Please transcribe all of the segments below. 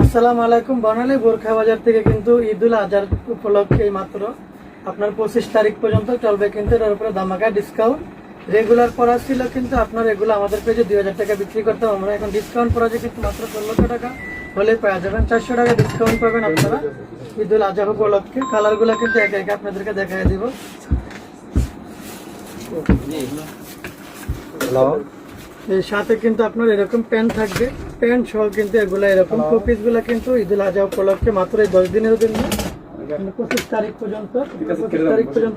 আসসালামু আলাইকুম। বর্ণালী বোরখা বাজার থেকে কিন্তু ঈদুল আজহার উপলক্ষে মাত্র আপনার 25 তারিখ পর্যন্ত চলবে কিন্তু এর উপরে ধামাকা ডিসকাউন্ট। রেগুলার প্রাইস ছিল কিন্তু আপনার এগুলো আমাদের পেজে 2000 টাকা বিক্রি করতাম, আমরা এখন ডিসকাউন্ট প্রাইসে কিন্তু মাত্র 1600 টাকা হলে পাওয়া যাবেন। 400 টাকা ডিসকাউন্ট পাবেন আপনারা ঈদুল আজহা উপলক্ষে। কালারগুলো কিন্তু একে একে আপনাদেরকে দেখাই দিব। এর সাথে কিন্তু আপনার এরকম প্যান্ট থাকবে, প্যান্ট সহ কিন্তু এগুলো এরকম টু পিস গুলা কিন্তু ঈদুল আজহা উপলক্ষে মাত্র এই 10 দিনের জন্য 25 তারিখ পর্যন্ত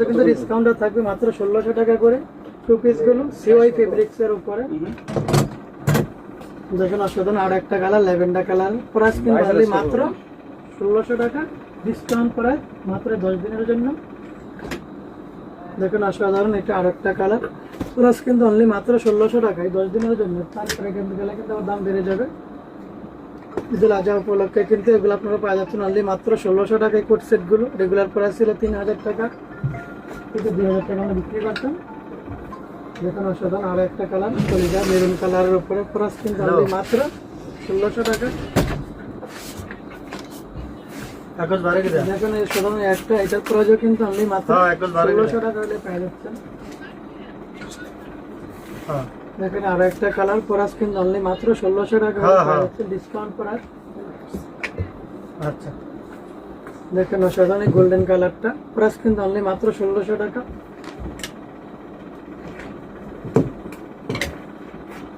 কিন্তু ডিসকাউন্টটা থাকবে মাত্র 1600 টাকা করে। টু পিস গুলো সিওয়াই ফেব্রিক্স এর উপরে দেখুন, অসাধারণ আর একটা কালার ল্যাভেন্ডার কালার। প্রাইস কিন্তু মাত্র 1600 টাকা ডিসকাউন্ট প্রাইস মাত্র 10 দিনের জন্য। দেখুন অসাধারণ, এটা আর একটা কালার। প্রাইস কিন্তু অনলি মাত্র 1600 টাকায় 10 দিনের জন্য। তারপরে কিন্তু দাম বেড়ে যাবে। ঈদুল আজহা উপলক্ষে কিন্তু এগুলো আপনারা পাওয়া যাচ্ছেন অনলি মাত্র 1600 টাকায়। কোট সেট গুলো রেগুলার প্রাইস ছিল 3000 টাকা, কিন্তু 2000 টাকা আমরা বিক্রি করতাম। দেখুন অসাধারণ আর একটা কালার কলিজা মেরুন কালারের উপরে। প্রাইস কিন্তু অনলি মাত্র 1600 টাকা। দেখুন এই সাধারণ একটা, এটার প্রাইসও কিন্তু অনলি মাত্র 1600 টাকা হলে পাওয়া যাচ্ছে। দেখেন আর একটা কালার, প্রাইস কিন্তু অনলি মাত্র 1600 টাকা ডিসকাউন্ট প্রাইস। আচ্ছা দেখেন অসাধারণ গোল্ডেন কালারটা, প্রাইস কিন্তু অনলি মাত্র 1600 টাকা।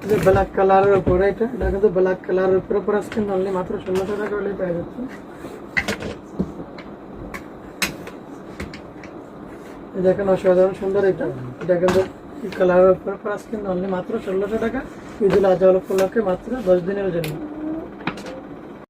যে ব্ল্যাক কালারের উপরে, এটা কিন্তু ব্ল্যাক কালারের উপরে, প্রাইস কিন্তু অনলি মাত্র 1600 টাকা হলে পাওয়া যাচ্ছে। দেখেন অসাধারণ সুন্দর এটা কিন্তু কালারের উপরে, প্রাইস কিন্তু অনলি মাত্র 1600 টাকা ঈদুল আজহা উপলক্ষে মাত্র 10 দিনের জন্য।